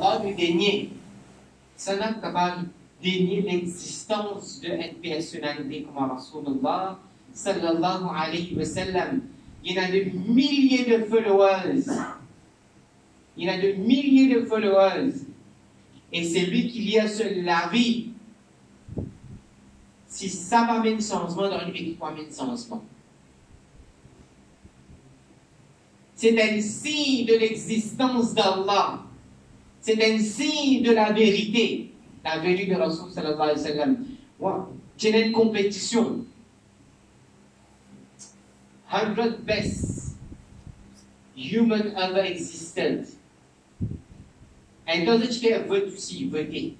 Allah lui dénier. Ça n'a pas dénier l'existence de une personnalité comme Rasulullah sallallahu alayhi wa sallam. Il y en a de milliers de followers. Il y en a de milliers de followers. Et c'est lui qui lit sur la vie. Si ça va mettre changement dans une vie, va mettre changement. C'est un signe de l'existence d'Allah. C'est un signe de la vérité. La venue de Rasul sallallahu alayhi wa sallam. J'ai une compétition. 100 best human ever existed. Então, tu fais vote aussi, voter.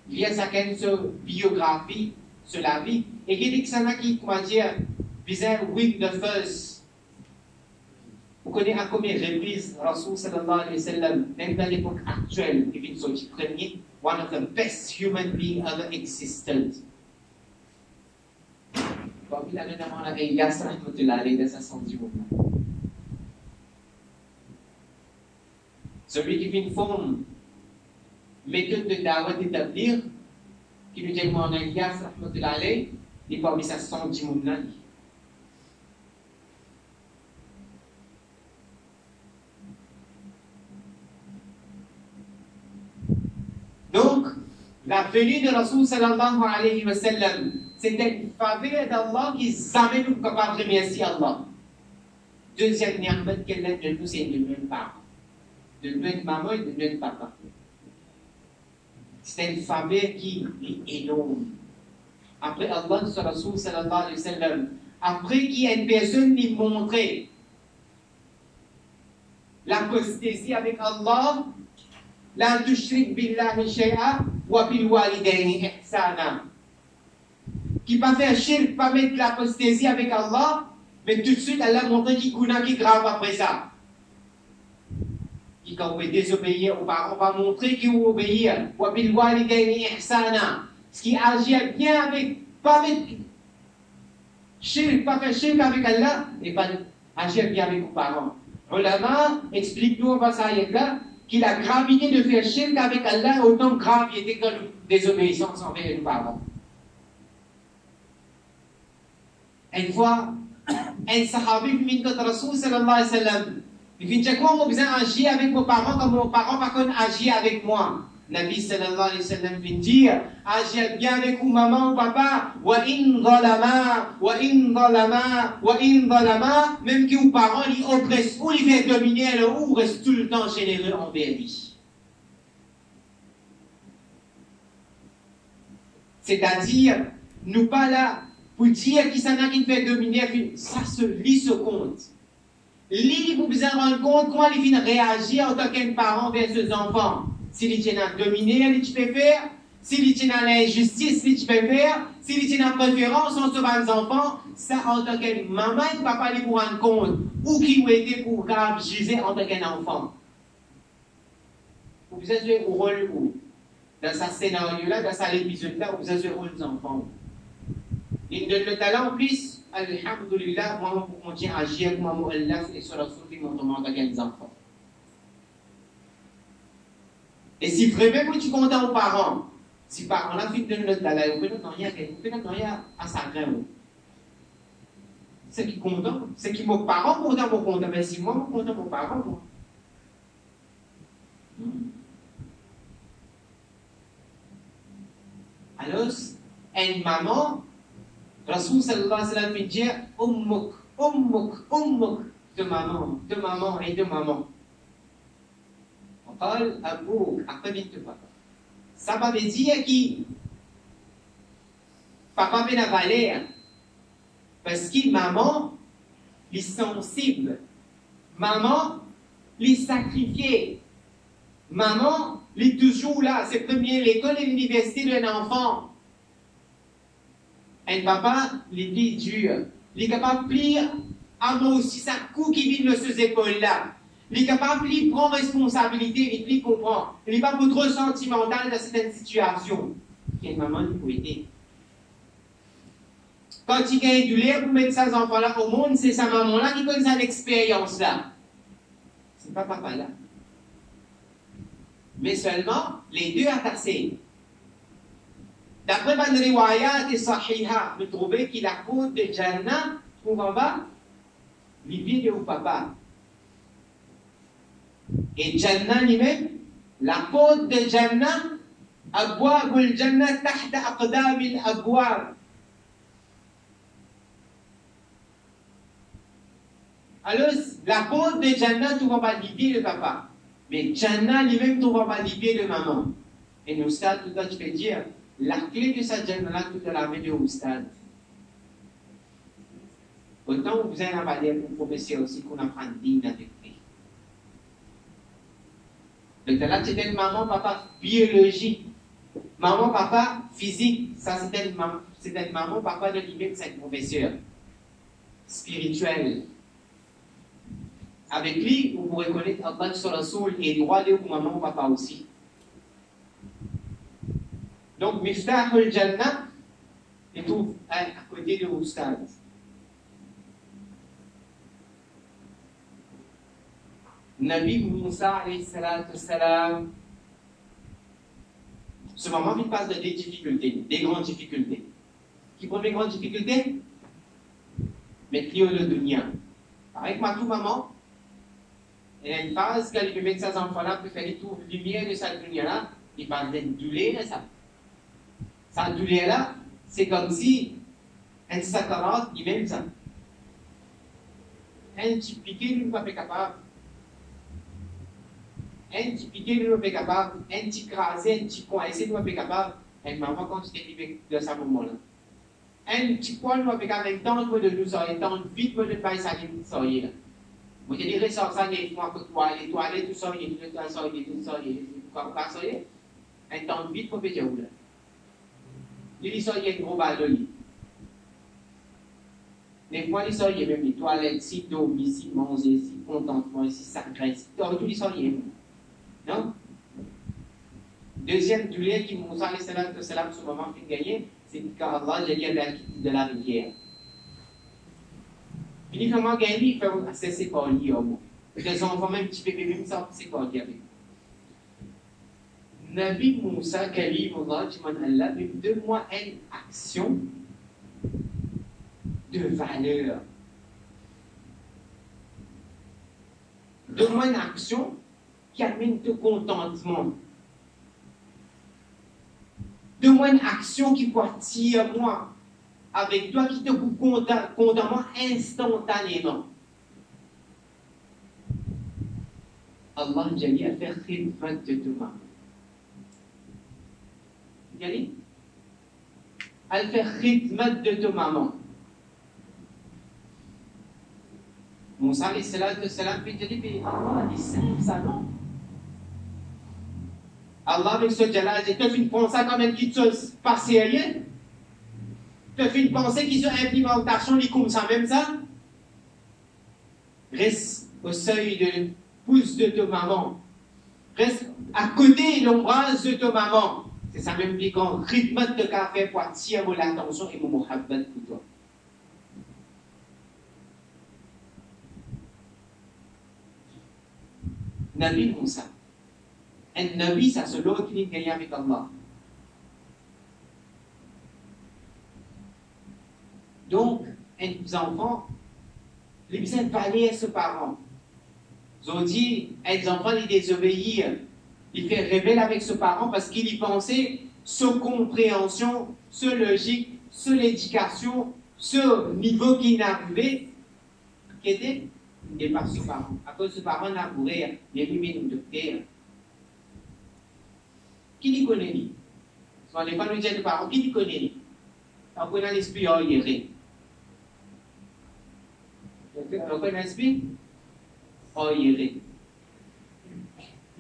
Il y a chacun sur biographie, sur la vie, et il dit que ça n'a qui, comment dire, visait win the first. Vous connaissez à combien de reprises Rasul sallallahu alayhi wa sallam, même dans l'époque actuelle, il vient sortir premier, one of the best human beings ever existed. Parmi la notamment la Ilyas rahmatullah alayhi de sa santé mouvement. Celui qui fait une forme, méthode de da'wah d'établir, qui nous dit en Ilyas rahmatullah alayhi, il parmi sa santé mouvement. Donc, la venue de Rasul sallallahu alayhi wa sallam, c'est une faveur d'Allah qui jamais nous capable de remercier Allah. Deuxième ni'mat qu'elle a de nous, c'est de notre parents. De notre maman et de notre papa. C'est une faveur qui est énorme. Après Allah, sur Rasul sallallahu alayhi wa sallam, après qu'il y a une personne qui montrait l'apostasie avec Allah, la tushrik billahi shay'a wa bil walidayni ihsana. Qui pas faire shirk, pas mettre l'apostasie avec Allah, mais tout de suite Allah montre qu'il y a qui grave après ça. Qui quand on veut désobéir aux parents, on va montrer qu'il faut obéir. Wa bil walidayni ihsana. Ce qui agit bien avec, pas mettre shirk, pas faire shirk avec Allah, et pas agir bien avec aux parents. Ulama explique-nous dans ça là que la gravité de faire shirk avec Allah est autant grave que la désobéissance envers les parents. Une fois, un sahabi vient de Rasul sallallahu alayhi wa sallam. Il dit, j'ai quoi, moi, besoin d'agir avec mes parents comme mes parents par contre agir avec moi. Nabi sallallahu alayhi wa sallam vient dire, agir bien avec vous, maman ou papa, wa in zalama, wa in zalama, wa in zalama, même que vos parents, ils oppressent ou ils viennent dominer, ou restent tout le temps généreux envers lui. C'est-à-dire, nous pas là, pour dire qui s'en a qui fait dominer, ça se lit ce compte. Lis, vous besoin rendre compte comment il vient réagir en tant qu'un parent vers ses enfants. S'il est en dominer, il peut faire. S'il est en injustice, il peut faire. S'il est en préférence en sauvant les enfants, ça en tant qu'un maman et papa, il pour rendre compte. Ou qui ont été pour grave juger en tant qu'un enfant. Vous besoin jouer au rôle où, dans ce scénario-là, dans cet épisode-là, vous besoin jouer au rôle des enfants. Il donne le talent en plus, alhamdulillah, moi, pour continuer à agir, moi, Allah, et sur la source, ils m'ont demandé à des enfants. Et si vraiment tu comptes aux parents, si par on a fait de notre talent, vous pouvez non rien à sa graine. C'est qui compte, c'est qui mes parents comptent à mon compte, mais si moi, je compte à mes parents, moi. Alors, une maman, Rasul sallallahu alayhi wa sallam fait dire ummuk, ummuk, ummuk, de maman et de maman. On parle à vous, après vite de papa. Ça va me dire qui papa vient à valeur parce que maman, est sensible. Maman, est sacrifiée. Maman, est toujours là. C'est premier l'école et l'université d'un enfant. Un papa, il est dur. Il est capable de plier à moi aussi sa coup qui vient de ces épaules-là. Il est capable de prendre responsabilité et de comprendre. Il n'est pas trop sentimental dans certaines situations. Il y a une maman qui peut aider. Quand il y a du lait pour mettre ses enfants-là au monde, c'est sa maman-là qui connaît cette expérience-là. C'est pas papa-là. Mais seulement les deux attachés. D'après une riwayat et sahiha, vous trouvez que la porte de Jannah trouve en bas les pieds de papa. Et Jannah lui-même, la porte de Jannah, أبواب الجنة تحت أقدام الأبواب. Alors, la porte de Jannah trouve pas les pieds de papa. Mais Jannah lui-même trouve pas les pieds de maman. Et nous, Oustad, tout à l'heure, je peux dire, la clé de cette Jannah-là, tout à l'heure, de Oustad. Autant vous avez parlé pour professeur aussi qu'on apprend digne avec lui. Donc là, c'était une maman, papa biologique. Maman, papa physique. Ça, c'était une maman, papa de lui-même, c'est un professeur spirituel. Avec lui, vous pourrez connaître Allah sur la soul et droit de vous, maman, papa aussi. Donc, Miftah al-Jannah est tout à côté de Oustad. Nabi Moussa, alayhi salatu salam, ce moment, il passe de des difficultés, des grandes difficultés. Qui prend les grandes difficultés? Mettre lui au dunya. Avec ma tout maman, il y a une phase qu'elle peut mettre ses enfants-là, pour faire toute lumière de cette dunya-là, il parle d'une douleur, ça. Cette douleur-là, c'est comme si un sakarat, il même ça. Un petit piqué, il ne peut pas capable. Un petit piqué, il ne peut pas capable. Un petit crasé, un petit coincé, il ne peut pas capable. Et maman, quand tu t'es de ce moment-là. Un petit poil, il ne peut pas capable. Tant de nous soyez, tant vite, de ne pas soyez là. Vous direz, ça, il faut que les toilettes, tout ça, il y a tout ça, pourquoi soyez? Un temps vite, pour péter où là. Il y a un gros ballon. Des fois, il y a même les toilettes, si dormir, si manger, si contentement, si sacré, si tout, il y a. Non? Deuxième douleur qui Moussa salam ce moment fait gagner, c'est qu'Allah j'ai dit de la rivière. Puis comment gagner, il faut accéder par lui au moins. Les enfants même petit bébé même ça c'est par lui avec. Nabi Moussa Kalimullah dit Allah, donne-moi une action de valeur. Donne-moi une action qui amène de contentement. Donne-moi une action qui peut attirer moi avec toi, qui te coupe contentement instantanément. Allah Jali a fait khidmat de demain. Jali a fait khidmat de ta maman. Moussa alayhi salam puis dit Allah dit ça non. Allah avec ce jalal dit tu fais une pensée comme une petite chose pas sérieuse. Tu fais une pensée qui sont implémentation comme ça même ça. Reste au seuil de pouce de ta maman. Reste à côté de l'ombrage de ta maman. C'est ça même dit qu'on rythme de café pour attirer l'attention et mon muhabbat pour toi. Nabi Moussa. Un Nabi, ça se l'autre qui est avec Allah. Donc, les enfants, les besoins valaient à ses parents. Ils ont dit, les enfants, ils désobéissent. Il fait révéler avec ses parents parce qu'il y pensait, sa compréhension, sa logique, sa l'éducation, ce niveau qu'il n'arrivait, qui était par ses parents. À cause de ses parents, il a bourré, il a mis une docteur. Qui les connaît? Si on n'est pas le dire de parents, qui les connaît? On connaît l'esprit oréré. On connaît l'esprit oréré.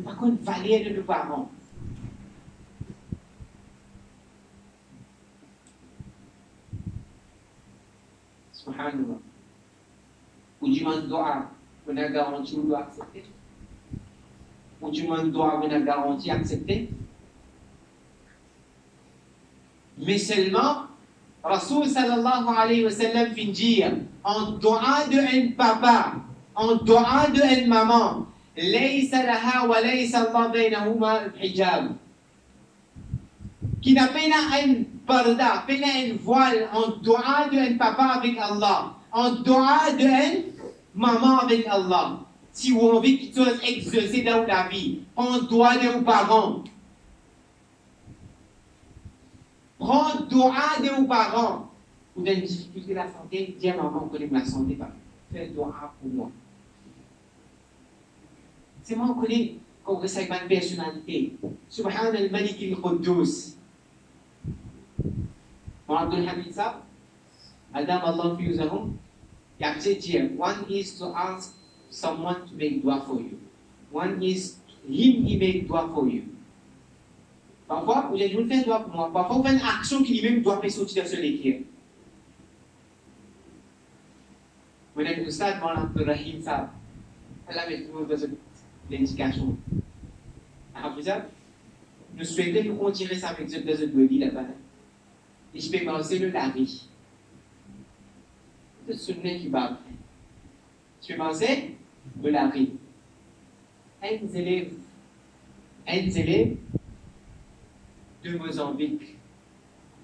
Par contre, valeur de nos parents. Subhanallah. Ou du monde doit, on a garanti, on doit accepter. Ou du monde doit, on a garanti accepter. Mais seulement, Rasoul sallallahu alayhi wa sallam fin dire, en doa de un papa, en doa de une maman, ليس لها وليس الله بينهما الحجاب. Qui n'a pas un parda, pas un voile en doa de un papa avec Allah, en doa de un maman avec Allah. Si vous avez quelque chose exercer dans la vie, en doa de vos parents. Prends doa de vos parents. Vous avez une difficulté de la santé, dis à maman que la santé va. Fais doa pour moi. C'est moi qui connais qu'on ressent ma personnalité. Subhan al-Malik al-Quddus. Mon Abdul Hamid Sab, Adam Allah fusahum, il y a deux dire. One is to ask someone to make dua for you. One is him, he make dua for you. Parfois, vous allez nous faire dua pour moi. Parfois, vous faites une action qui lui-même doit faire sortir de ce l'écrire. Vous êtes au stade, mon Abdul Rahim Sab. Allah met tout le monde dans l'indication. Nous souhaitons continuer ça avec ce deux body là-bas. Et je peux penser le lari. C'est ce nez qui va après. Je peux penser le lari. Un élève de Mozambique.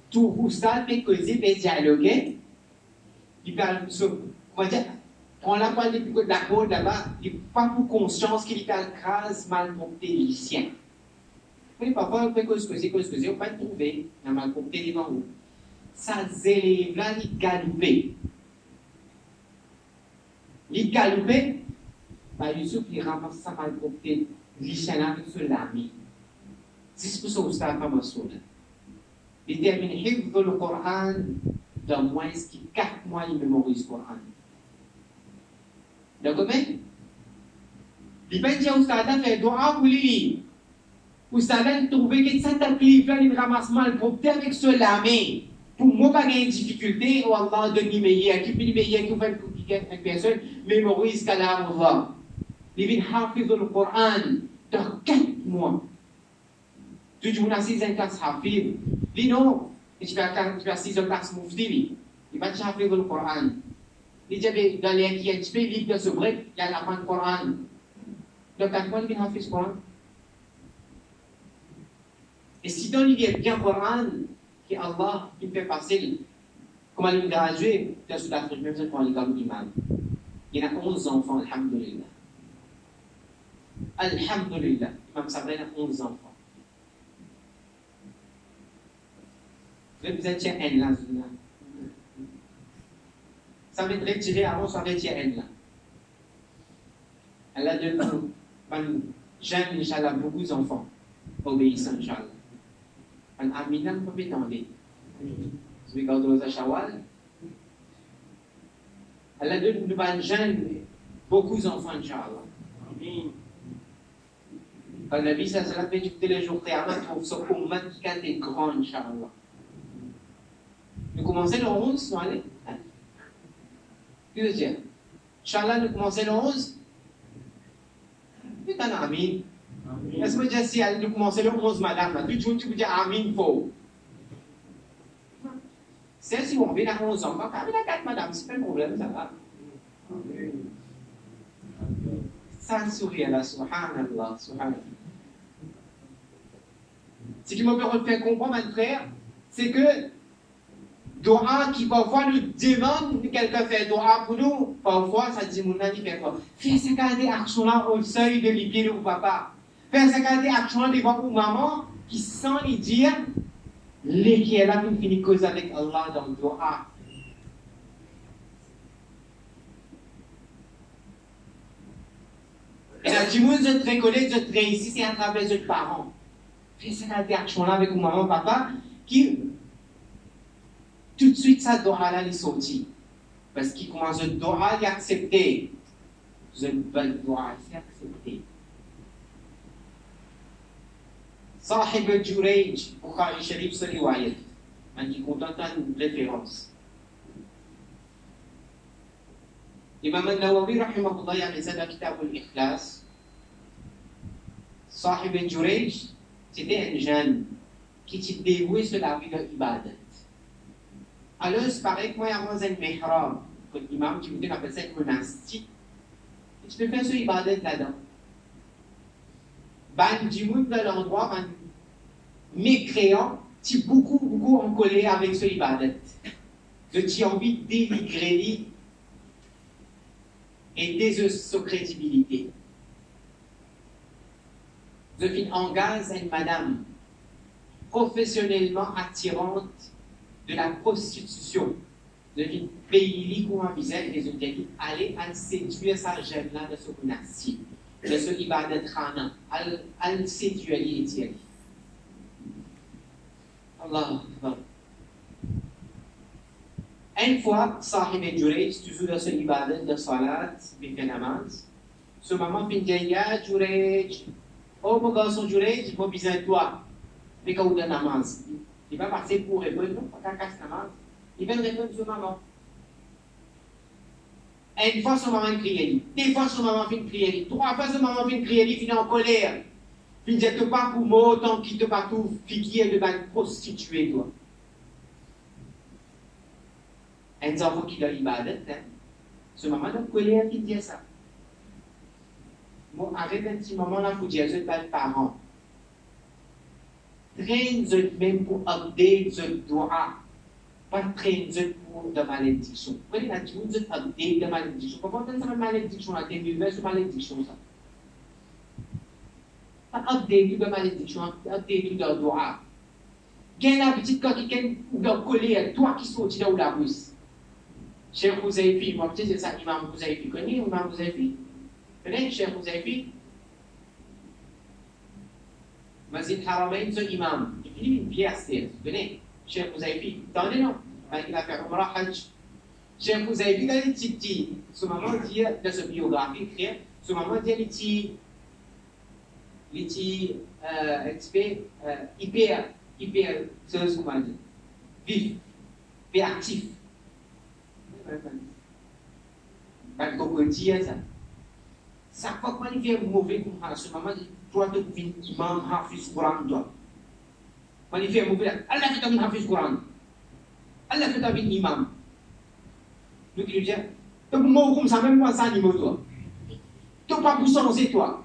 Tout où ça fait causer, fait dialoguer. Il parle sur. Comment dire? On l'a pas depuis que d'accord là-bas, il n'a pas pour conscience qu'il a crase mal porté lycéen. Oui, parfois, on peut causer, on ne peut pas le trouver, il a mal porté les mains. Ça, élèves-là, ils galopaient. Ils galopaient, bah, Youssouf, il ramasse ça mal porté lycéen avec ce lami. C'est pour ça que ça a pas mal sauté. Il termine le Coran dans moins de 4 mois, il mémorise le Coran. D'accord? Il va dire au stade fait doa pour lui. Au stade trouver que ça t'a pris il ramasse mal pour avec ce lamé. Pour moi pas une difficulté ou Allah donne meilleur qui peut meilleur qui fait une personne mémorise kalam Allah. Il vient hafiz le Coran dans 4 mois. Tu joues dans 6 ans classe hafiz. Dis non, tu vas 6 ans classe mufti. Il va hafiz le Coran. Il dit dans les qui est livre de ce break, il y a la fin du Coran. Donc, à quoi il hafiz le Coran? Et si dans l'idée est bien Coran, que Allah il fait passer, comment il gradué de Sud-Afrique, même si on est comme imam. Il y a 11 enfants, alhamdulillah. Alhamdulillah. Imam Sabrin a 11 enfants. Vous êtes un là, ça va être retiré avant, ça va être N là. Elle a de j'aime, Inch'Allah, beaucoup d'enfants obéissants, Inch'Allah. Un aminam peut m'étendre. Je vais garder aux Shawal. Elle a de jeunes, beaucoup d'enfants, Inch'Allah. Quand la vie, ça se l'a fait tous les jours, Qiyamah, trouve ça comme qui est grand, Inch'Allah. Nous commençons le 11, nous allons. Qu'est-ce que je dis? Inch'Allah, nous commençons le 11. Putain, Amin. Est-ce que je dis si nous commençons le 11, madame? Tu peux dire Amin, faux. C'est si on vient à 11 ans, quand on a 4 madame, c'est pas un problème, ça va. Sans sourire là, subhanallah, subhanallah. Ce qui me peut faire comprendre, mon frère, c'est que doa qui parfois nous demande que quelqu'un fait doa pour nous, parfois ça dit mon ami fait quoi? Fais ce cas d'action-là au seuil de l'épée de vos papa. Fais ce cas d'action-là devant vos mamans qui sans lui dire, les qui est là qui finit cause avec Allah dans le doa. Et là, du monde, je te reconnais, je te réussis, c'est à travers de parents. Fais cette interaction-là avec maman, papa, qui, tout de suite, ça doit-là, il sortit. Parce qu'il commence à doit y accepter. Je dois accepter. Sahib al-Jurayj, Bukhari Sharif, ce riwayat. On dit qu'on entend une référence. Imam al-Nawawi, rahimahullah, il y a mis ça dans le kitab al-Ikhlas. Sahib al-Jurayj, c'était un jeune qui s'est dévoué sur la vie de l'ibadat. Alors, c'est pareil que moi, il y a un mihrab, que l'imam qui vous dit qu'on appelle ça un monastique. Et tu peux faire ce ibadat là-dedans. ban du monde de l'endroit, ban mécréant, qui beaucoup en colère avec ce ibadat. Tu as envie de dénigrer et de sa crédibilité. Je engage une madame professionnellement attirante de la prostitution. Je viens payer comme un visage des autorités, aller à séduire sa jeune-là de ce nasi, de ce ibadat khana, à séduire les tiers. Allah Akbar. Une fois, Sahib et Jurej, toujours dans ce ibadat de salat, bien namaz, ce moment, il dit, ya Jurej, oh mon garçon Jurej, j'ai besoin de toi, mais quand on a namaz, il va passer pour répondre, non, pas qu'à casse namaz, il va répondre sur maman. Une fois, son maman crie, deux fois, son maman fait une prière, trois fois, son maman fait une prière, il finit en colère. Il dit, te pas pour moi, tant qu'il te pas tout, figuier de mal prostituée, toi. Un enfant qui a l'ibadat, ce maman de colère qui dit ça. Bon, arrête un petit moment là, il faut dire, je ne suis pas le parent. Traîne même pour update le doigt. Pas traîne pour de malédiction. Vous voyez, la Dieu vous update de malédiction. Comment on ça malédiction là? T'es mieux, c'est malédiction ça. Pas update de malédiction, update de doigt. Quelle la petite quand qui est colère, toi qui sortis là où la bouche. Cheikh Huzaifi, moi je sais ça, Imam Huzaifi, connais Imam Huzaifi? Connais Cheikh Huzaifi? Masjid Haramain, ce imam, il finit une pièce, tu connais Cheikh Huzaifi, attendez non, il a fait Umrah Hajj. Cheikh Huzaifi, dans les petits, ce moment dit, dans sa biographie, ce moment dit, il était hyper, c'est comment dire, vif, hyper actif. Pas de dire ça. Ça va pas lui faire mauvais comme à ce moment, toi tu deviens imam Hafiz Quran toi. Pas lui faire mauvais. Allah fait un Hafiz Quran. Allah fait un imam. Donc il lui dit, tu mot comme ça même moi ça niveau toi. Tu pas pour changer toi.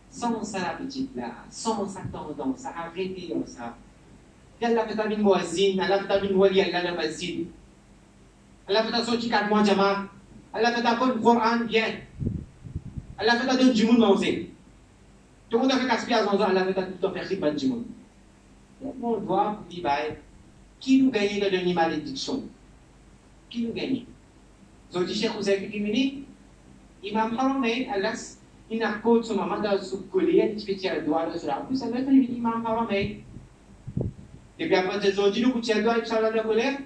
Sans ça la petite là, sans sa tendance, ça arrêter ça. Allah fait un muazzin, Allah fait un wali, Allah la masjid. Allah fait un sorti 4 mois jamaat. Allah fait un Coran bien. Allah fait un don du monde manger. Tout le monde a fait gaspillage en Allah fait un tout en faire khidmat du monde. On doit dire, qui nous gagne dans une malédiction? Qui nous gagne? Vous avez dit, Cheikh Huzaifi Kimini, Imam Haramain, Allah, il a côté son maman dans ce collier, il fait tirer le doigt sur la bouche, ça doit être Imam Haramain. Et puis après, ils ont dit, nous, tirer le doigt, il s'en va de la colère.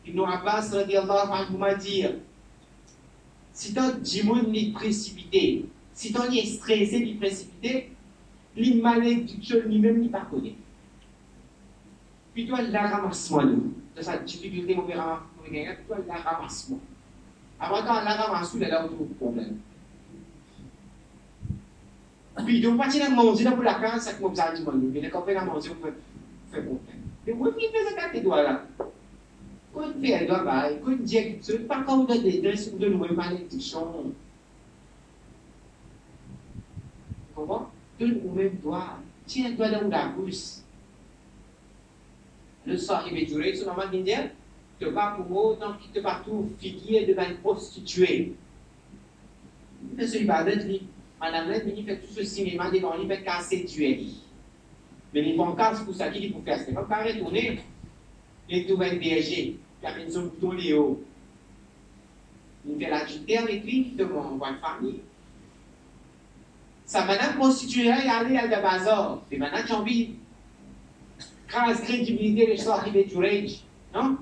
Ibn Abbas radiallahu anhu m'a dit, si ton djimoun n'est précipité, si ton est stressé, n'est précipité, les malédictions lui-même n'est pas connu. Puis toi, la ramasse-moi nous. C'est ça, difficulté, mon père, toi, la ramasse-moi. Avant quand la ramasse, il a là où problème. Puis donc, pas de manger pour la case, ça commence à dire, mais quand on fait la manger, on fait problème. Mais oui, il fait ça, tes doigts là. Quand on fait un doigt, quand on dit que pas quand on a des dresses ou de nouvelles malédictions. Comment? Donne au même doigt. Tiens un doigt dans la bouche. Le sahib et Jurej, ce moment indien, te pas pour moi, tant qu'il te partout figuier devant une prostituée. Mais ce ibadat, madame là, il fait tout ce cinéma devant lui, il fait casser duel. Mais il faut casse pour ça qu'il faut faire. C'est pas pas retourner. Il trouve un berger, il a mis son bouton Léo. Il fait la juter avec lui, il demande une famille. Sa madame prostituée, il allait à la bazar. Et maintenant, j'ai envie de grâce crédibilité les sahib et Jurej. Non?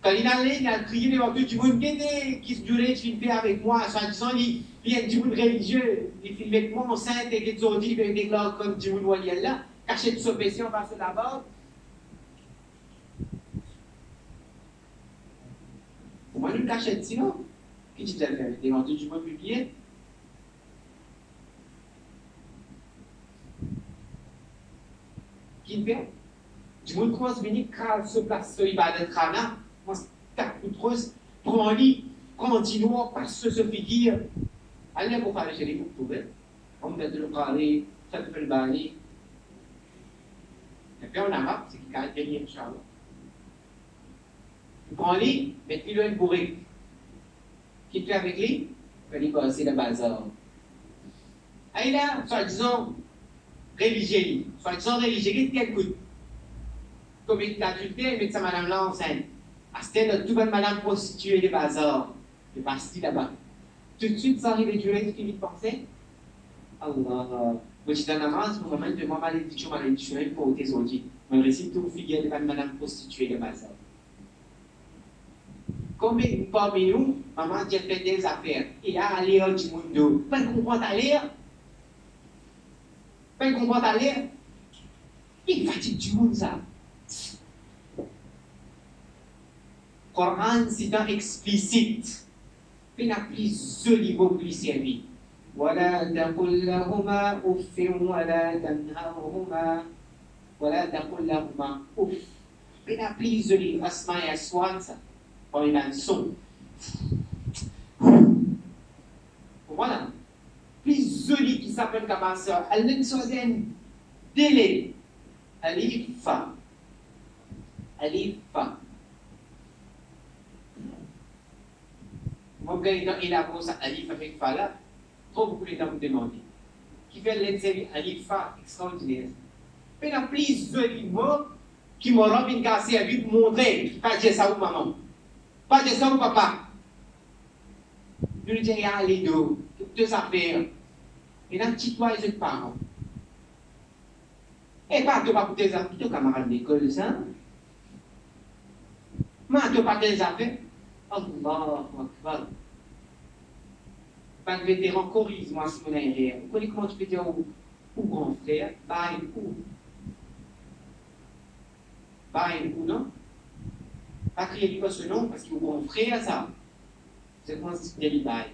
Quand il allait, il a crié devant tout le monde, qui se Jurej filmait avec moi, soi-disant, il y a du monde religieux, il filmait avec moi, enceinte, et qu'il a dit, il déclare comme du monde wali Allah, caché de son péché, on passe là-bas. Comment nous cachette sinon? Qu'est-ce que tu as fait? Devant tout le monde publié? Qui fait? Du monde commence à venir craser ce place, ce ibadat khana, commence à taper trop, prend lit, continuons par ce figure. على البخاري الشريف مكتوبة عمدة القاري فتح الباري et puis en arabe c'est qui a gagné Inch'Allah. Tu prends lui, mets-lui une bourrique. Qui fait avec lui? Il dit c'est le bazar. Ah il a, soi-disant, religieux. Soi-disant religieux, qu'est-ce qu'il écoute? Comme il t'a tué, il met sa madame là enceinte. Ah c'était notre toute bonne madame prostituée de bazar. Il est parti là-bas. Tout de suite, ça arrive à durer, ce qu'il vite penser. Allah. Moi, je suis dans la masse, pour moi, de ma malédiction, pour tes autres. Je récite tout, figure de madame prostituée de bazar. Comme parmi nous, maman, j'ai fait des affaires. Il a allé au monde. Pas comprendre à lire. Pas comprendre à lire. Il fatigue du monde, ça. Coran, c'est un explicite. Il n'a plus joli mot plus servi. ولا تقل لهما أف ولا تنهرهما ولا تقل لهما أف. Il n'a plus joli asma et aswat, ça. Quand il a un son. Voilà. Plus joli qui s'appelle comme ma soeur. Elle ne soit un délai. Alifa. Alifa. Moi, quand il a posé Alif avec Fa là, trop beaucoup de temps me demander. Qui fait l'insérer Alifa extraordinaire. Mais il y a plus joli mot qui m'aura bien cassé à lui pour montrer. Pas dire ça ou maman. Pas de ça au papa. Je lui dis, il y a les deux affaires. Et là, petit toi et les parents. Et pas de pas pour tes affaires, tes camarades d'école, ça. Mais tu pas tes affaires. Allah Akbar. Pas de vétéran, corrige-moi si mon arrière. Vous connaissez comment tu peux dire au grand frère, bye ou. Bye ou non? Pas crier pas ce nom parce qu'il est mon frère, ça. C'est comment c'est des bail.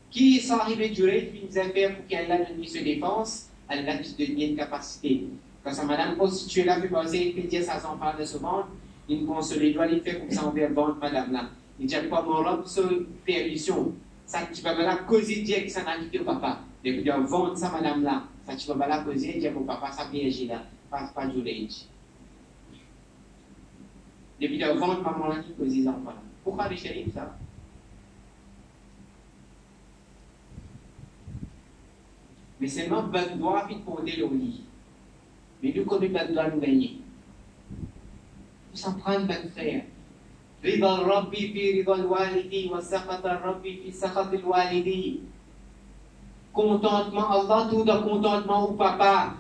Qui sont arrivés durer, puis nous affaires pour qu'Allah ne se défense, Allah qui devient une capacité. Quand sa madame prostituée là, puis penser, il peut dire ça s'en parle de ce monde, il nous console, il doit les faire comme ça, on va vendre madame là. Il dit pas mon robe sur permission. Ça, tu vas me la causer, dire que ça n'a quitté au papa. Depuis de vendre ça madame là. Ça, tu vas me la causer, dire mon papa, ça vierge là. Pas du rage. Depuis de vendre maman là, qui cause les enfants là. Pourquoi les chéris ça? Mais seulement, ben, doit vite porter le lit. Mais nous, comme ben, doit nous gagner. Nous s'en prendre, ben, frère. رضا الرب في رضا الوالدي وسخط الرب في سخط الوالدي. Contentement, Allah tout de contentement au papa.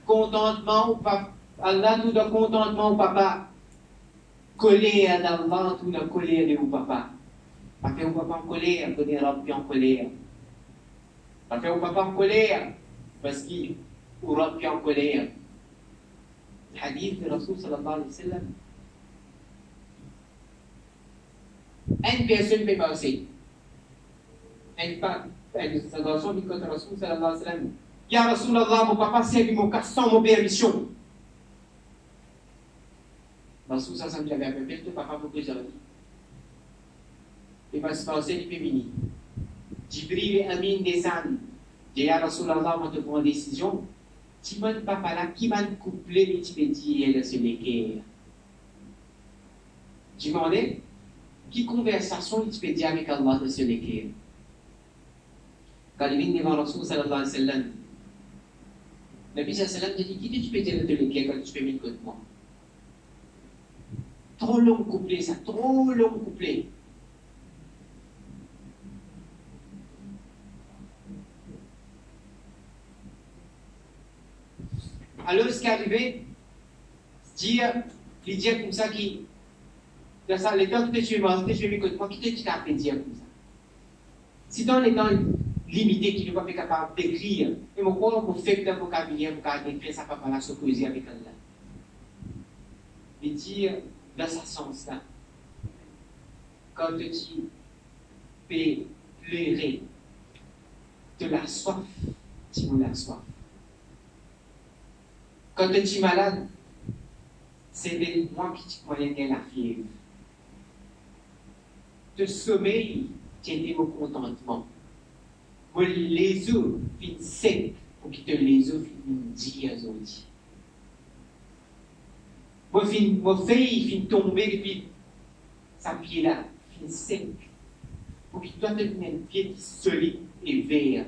Contentement au papa. Allah tout de contentement au papa. Colère d'Allah tout de colère au papa. Pas fait au papa en colère, donner Rabbi en colère. Pas fait au papa en colère, parce qu'il ou Rabbi en colère. Le hadith de Rasul sallallahu alayhi wa sallam. Une personne peut passer. Une garçon dit contre Rasul sallallahu alayhi wa sallam. Ya Rasulallah, mon papa servi mon cas sans mon permission. Rasul sallallahu alayhi wa sallam avait appelé ton papa pour plusieurs vies. Il va se passer, il peut venir. Jibril et Amin descendent. Ya Rasulallah, on te prend une décision. Tu ne papa là, qui va coupler les tibétiens sur l'équerre? Tu m'en dis? Qui conversation tu peux dire avec Allah de ce l'équerre? Quand il vient devant Rasul sallallahu alayhi wa sallam, Nabi sallallahu alayhi wa sallam dit, qui tu peux dire de l'équerre quand tu peux venir contre moi? Trop long couplet, ça, trop long couplet. Alors, ce qui est arrivé, c'est dire comme ça qui, dans ça, les temps que tu es mort, que tu es contre moi, qui te dit qu'à dire comme ça? Si dans les temps limités, qui ne pas capable d'écrire, et mon corps, pour faire le vocabulaire, pour écrire ça, pas là, se poser avec Allah. Et dire, dans ce sens-là, quand tu peux pleurer de la soif, tu veux la soif. Quand tu es malade, c'est des mois qui moyennent la fièvre. De sommeil, c'est des contentement. Les eaux finissent secs pour qu'ils te les eaux finissent dire aujourd'hui. Mon fille finit tomber depuis sa pied là, finit sec. Pour qu'il doit devenir un pied solide et vert.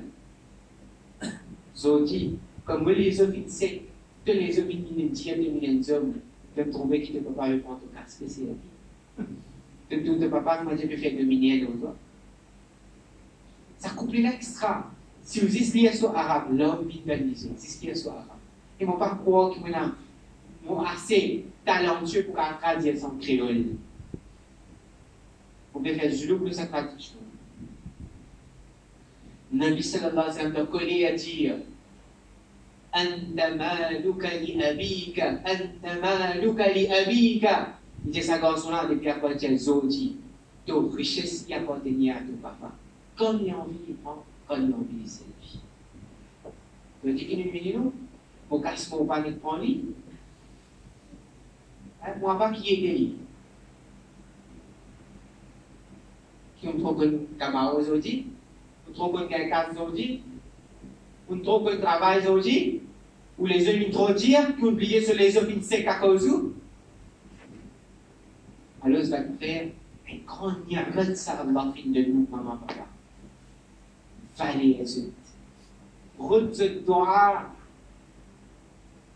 Aujourd'hui, comme moi les eaux finissent secs, tous les eaux finissent dire devenir un homme, de me trouver qu'il ne peut pas répondre au cas spécial. De tout de papa, moi je peux faire dominer dans toi. Ça couple l'extra. Si vous expliquez sur arabe, l'homme vitalisé, expliquez sur arabe. Ils ne vont pas croire qu'ils sont assez talentueux pour traduire son créole. Vous pouvez faire zulou pour sa traduction. Nabi sallallahu alayhi wa sallam a collé à dire Anta maluka li abika, Anta maluka li abika. Il dit ça garçon-là, depuis à côté de Zodi, de richesse qui appartenait à ton papa. Comme il a envie, il prend, comme il a envie, il s'élève. Je dis qu'il est nous, mon casse mon pas de prendre lui. Moi, pas qui est lui. Qui ont trop de camarades aujourd'hui, ou trop de quelqu'un aujourd'hui, ou trop de travail aujourd'hui, ou les hommes ils trop dire, qui ont oublié sur les hommes ils sec à cause où. Alors, ça va nous faire un grand niamat, ça va fin de nous, maman, papa. Fallait être. Route doit.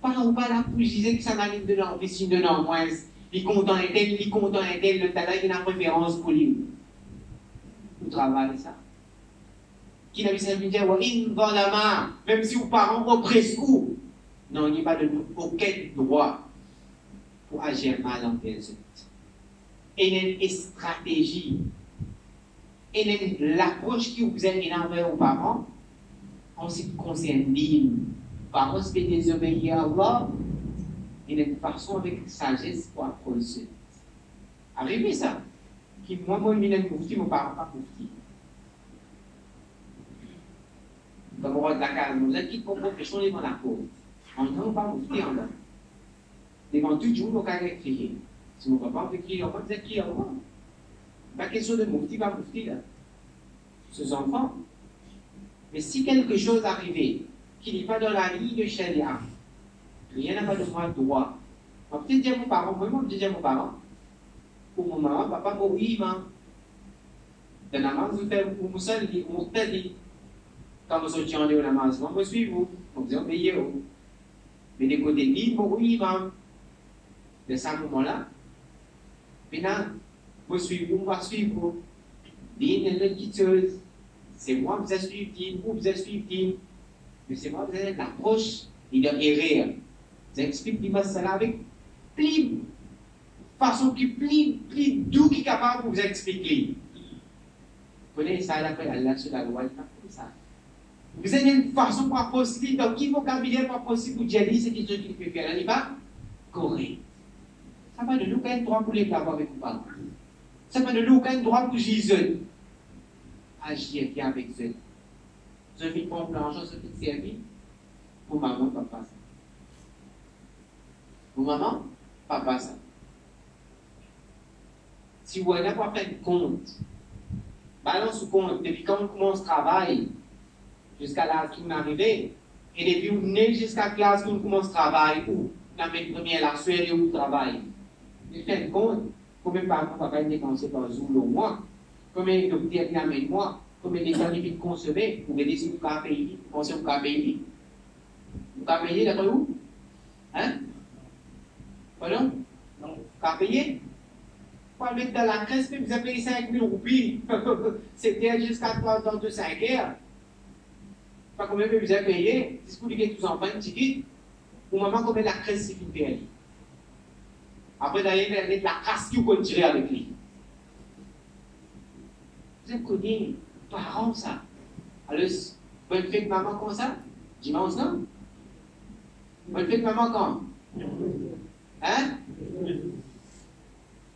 Pas ou pas là pour dire que ça n'arrive de leur piscine de non, moins. Il content et tel, le talent, il a une préférence pour lui. Vous travaillez ça. Qui n'a vu ça, il dit, même si vos parents vont presque où. Non, il n'y a pas de aucun droit pour agir mal envers eux. Et il y a une stratégie, et il y a l'approche que vous avez envers vos parents en ce qui concerne l'île. Parents se fait désobéir à Allah, il y a une façon avec sagesse pour approcher. Arrivez ça. Qui moi, je suis moufti, mon parent pas moufti. Comme on va de la case, nous avons qui comprend que je suis dans la peau. On ne pas moufti en là. Devant tout le monde, on peut crier. Si mon papa veut crier, on va dire crier en moi. Pas question de moufti, pas moufti là. Ces enfants. Mais si quelque chose arrivait qui n'est pas dans la ligne de Sharia, rien n'a pas de droit. On peut dire à mon parent, moi, je dis à mon parent, pour mon maman, papa, pour oui, maman. Dans la maman, vous faites, vous seul, vous faites, quand vous sortez en la maman, vous suivez, vous vous obéissez. Mais des côtés libres, pour oui, maman. De ce moment-là, maintenant, vous suivez, vous va suivre, vous. Dites une petite chose. C'est moi qui vous ai suivi, vous vous avez suivi. Mais c'est moi qui vous avez l'approche, il doit errer. Vous expliquez ça avec plus façon qui plus doux qui est capable de vous expliquer. Vous connaissez ça, après Allah sur la loi, il pas comme ça. Vous avez une façon pour possible, donc qui vocabulaire pour possible pour dire c'est quelque chose qu'il peut faire, il n'est pas correct. Ça va de nous aucun droit pour les placer avec vous parents. Ça va de nous aucun droit pour Jésus. Agir bien avec eux. Je vis pour l'argent, je vis servir. Pour maman, papa, ça. Pour maman, papa, ça. Si vous n'avez pas fait de compte, balance au compte, depuis quand on commence le travail, jusqu'à l'âge où on est arrivé, et depuis où on est jusqu'à l'âge où on commence le travail, où on a fait le premier la soirée où on travaille. Il fait de compte, combien de parents, papa, il dépensé par jour au mois, combien de docteurs il amène moi, combien de temps il vient consommer, pour aider si vous pouvez payer, vous pensez que vous pouvez payer. Vous pouvez payer d'après vous? Hein? Pardon? Non. Vous pouvez payer? Vous pouvez mettre dans la caisse, mais vous avez payé 5 000 roupies. C'était jusqu'à 3 ans de 5 heures. Pas combien vous avez payé? Si vous voulez que tous enfants, un petit guide, au moment combien la caisse s'est finie. Après d'aller mettre la casse qui vous tirer avec lui. Vous avez connu parents ça. Alors, vous avez fait maman comme ça? Dimanche, non? Vous avez fait maman quand? Hein?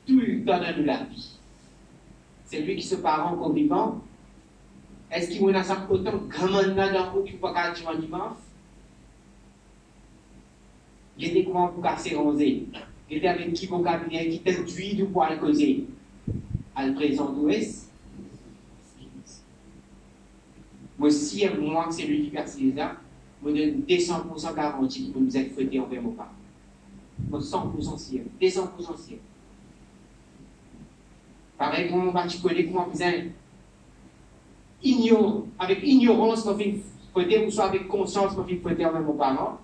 Tout le temps dans la vie. C'est lui qui se parent encore vivant. Est-ce qu'il y a ça autant de dans vous qui ne peut pas dimanche? Il y a des courants pour casser rosé. Et avec qui vocabulaire qui t'induit du poil causé. À le présent d'ouest. Moi, si moi, que c'est lui qui perce les armes, je donne 200% garantie qu'il peut nous être fouetté envers mon parents. Moi, 100% sûr. 200% sûr. Pareil, comment on va te connaître, comment vous êtes avec ignorance, on fait fouetter, ou soit avec conscience, on fait fouetter envers mon parent.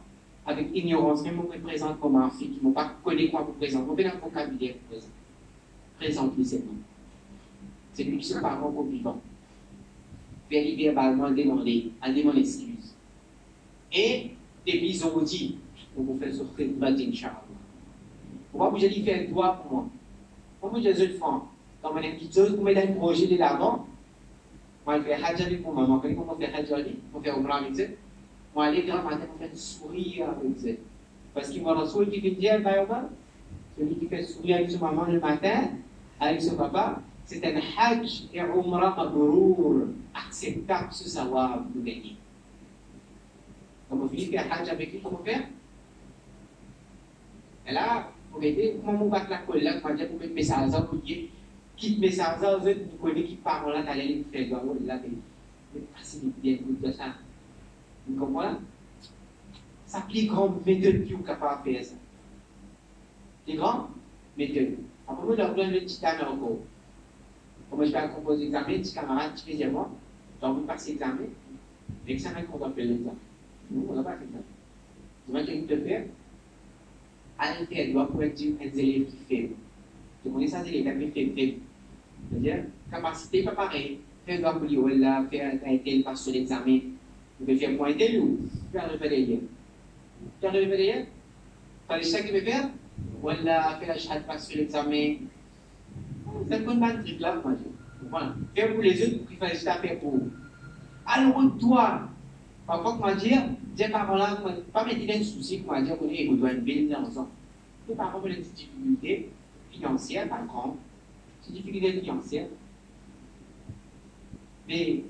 Avec ignorance, même on me présente comme un fille qui ne pas connaît quoi vous présente. On fait un vocabulaire présent. Présente-lui seulement. C'est lui qui se parent au vivant. Faire verbalement demander, à demander excuse. Et, depuis ils ont dit, on vous fait souffrir de bâtir Inch'Allah. Pourquoi vous avez fait un doigt pour moi? Pourquoi vous avez fait quand on a une petite chose, vous mettez un projet de l'avant, moi je fais hajjali pour maman, comment on fait hajjali? On fait umrah avec ça. Moi aller grand matin, on fait un sourire avec ça. Parce qu'il m'a reçu qui vient dire, celui qui fait sourire avec sa maman le matin, avec son papa, c'est un hajj et umrah mabrour, acceptable ce savoir de gagner. Donc on finit de faire hajj avec lui, comment faire? Et là, vous voyez, comment on va la colle là, comment dire, pour mettre message à vous dire, quitte message à vous, vous connaissez qui parle là, t'allez les faire, là, mais facilite bien de ça. Vous comprenez? Ça plus grande méthode qui est capable de faire ça. Les grandes méthodes. Après, moi, je leur donne le petit temps encore. Moi, je vais composer l'examen, petit camarade, petit deuxièmement, j'ai envie de passer l'examen. L'examen qu'on doit faire l'examen. Nous, on n'a pas fait ça. C'est moi qui vais te faire. Allez faire, doit pour être un élève qui fait. Je connais ça, c'est les élèves qui fait. C'est-à-dire, capacité pas pareil. Faire doit pour lui, là, faire un tel passe sur l'examen. Vous pouvez faire point tel ou faire le fédéral. Faire le fédéral? Fallait ça qu'il veut faire? Ou là, faire la chatte passe sur l'examen. C'est un bon truc là, moi. Voilà. Faire pour les autres, il fallait juste faire pour vous. Alors, toi, parfois, comment dire, des parents-là, pas mettre un souci, comment dire, qu'on est, on doit une belle ensemble. Les parents ont des difficultés financières, par exemple, des difficultés financières. Mais,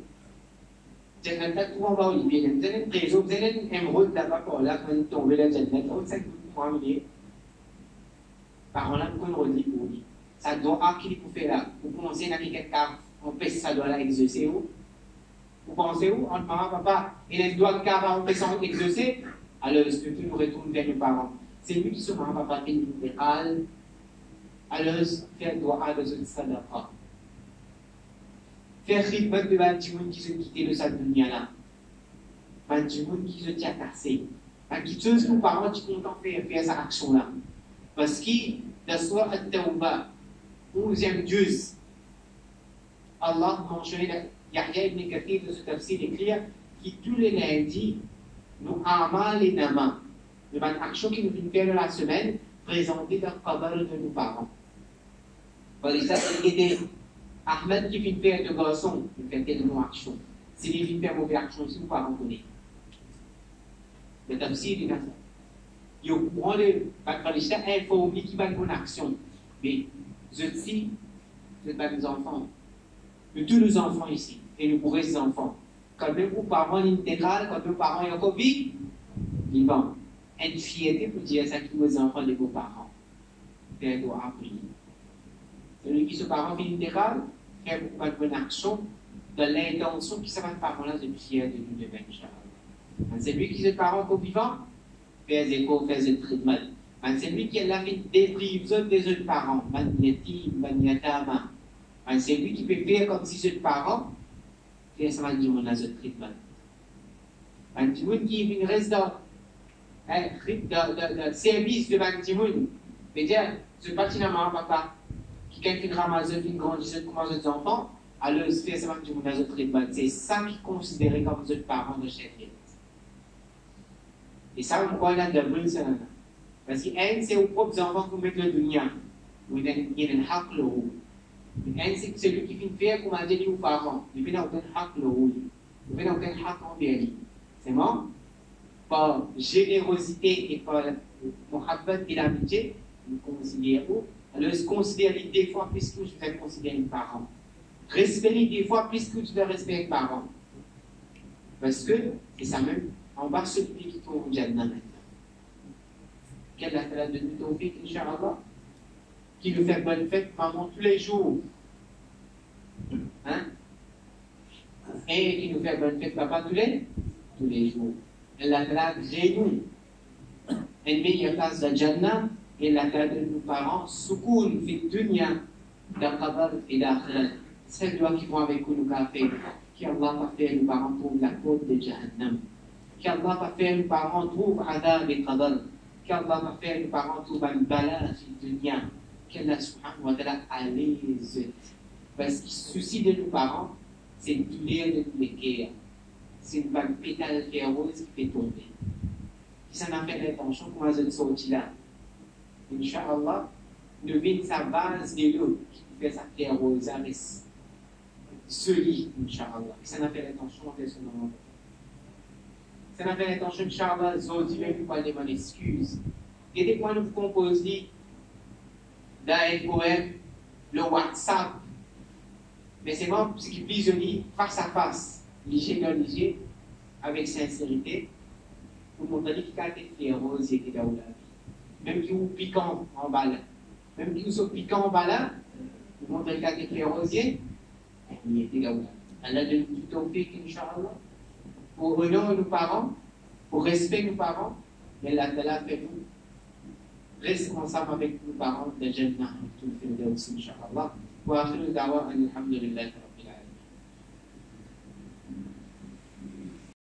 Jannat, tout on va au Libye, vous avez un trésor, vous avez un émeraude là-bas, pour là, quand vous tombez la Jannat, on sait que vous pouvez milliers. Parents-là, vous pouvez redire pour lui. Ça doit qu'il faut faire là. Vous pensez dans quelqu'un, on fait ça doit là exaucer où? Vous pensez où? En maman, papa, il a le doigt de car on fait ça exaucer. Alors, est-ce que tu nous retournes vers les parents? C'est lui qui se maman, papa, fait libéral. Alors, faire doigt de ce sadaqa. Faire khidmat de Bandimoun qui se quittait de sa dunya là. Bandimoun qui se tient cassé. Qui chose nos parents qui sont contents de faire cette action là. Parce que dans Surah At-Tawbah, 11e juz, Allah mentionne Yahya ibn Kathir de ce tafsir écrire qui tous les lundis nous amal et nama, de une action qui nous vient faire de la semaine, présenter dans le qabr de nos parents. Par exemple, il était Ahmed qui vient faire de garçons, il fait de nos actions. S'il vient faire mauvaise action, si nos parents connaissent. Le tafsir est comme ça. Il y a un informé qui va une bonne action. Mais je dis, vous êtes pas des enfants. De tous les enfants ici, et nous pourrez ces enfants. Quand même vos parents intégral, quand vos parents sont encore vivants. Une fierté pour dire ça tous les enfants de vos parents. Faire doit apprendre. Celui qui se parent intégral, fait une bonne action, de l'intention qui s'appelle parents-là, c'est fier de nous demain. C'est lui qui se parent encore vivants. Faire des échos, faire des traitements. C'est lui qui a la vie déprive des autres parents. C'est lui qui peut faire comme si ses parents fait ça va dire mon autre traitement. Bandimoun qui reste dans le service de Bandimoun. C'est-à-dire, ce pertinemment papa qui quelqu'un ramasse une grandisseur comme les enfants, alors fait ça va dire mon autre traitement. C'est ça qui est considéré comme les autres parents de chaque vie. Et ça, on croit là de brûler ça. Parce que c'est aux propres enfants qu'on met le dunya. Il y a un haq le haut. C'est celui qui fait faire comme a dit aux parents. Il n'y a aucun haq le haut. Il n'y a aucun haq envers lui. C'est bon? Par générosité et par muhabbat et l'amitié, nous considérons. Alors, se considérer des fois plus que je vais considérer les parents. Respecter des fois plus que tu dois respecter les parents. Parce que, c'est ça même. On va celui qui trouve au Jannah maintenant. qu'Allah Ta'ala donne le tawfiq, Inch'Allah, qui nous fait bonne fête, maman, tous les jours. Hein? Et qui nous fait bonne fête, papa, tous les jours. Allah Ta'ala nous une meilleure place de Jannah, et Allah Ta'ala donne nos parents, soukoun, fi dunya, dans qadar et l'akhirah. C'est le doigt qui vont avec nous, qu'Allah va faire nos parents pour la côte de Jahannam. Qu'Allah va faire nos parents trouve adab et qadar. Qu'Allah va faire nos parents trouve un bala fi dunya. Qu'Allah subhanahu wa ta'ala à l'aise. Parce qu'il se soucie de nos parents, c'est une douleur de tous les guerres. C'est une bague pétale rose qui fait tomber. Si ça n'a fait attention, comment je sorti là? Inch'Allah, nous vîmes sa base de l'eau qui fait sa pierre rose avec ce lit, Inch'Allah. Si ça n'a fait attention, on fait son nom. Si ça n'a fait attention, Inch'Allah, Zodi, même pour aller mon excuse. Et dès qu'on nous compose d'un poème, le WhatsApp. Mais c'est moi, ce qui est plus joli, face à face, liché dans liché, avec sincérité, pour montrer qu'il y a des féroces et des daoulas. Même qui vous piquant en balle, même qui vous sont piquant en balle, pour montrer qu'il y a des féroces et des daoulas. Allah donne du tawfiq, Inch'Allah, pour honorer nos parents, pour respecter nos parents, mais Allah fait nous responsables avec nos parents de Jannah, tout le fait aussi, Inch'Allah. وآخر دعوانا الحمد لله.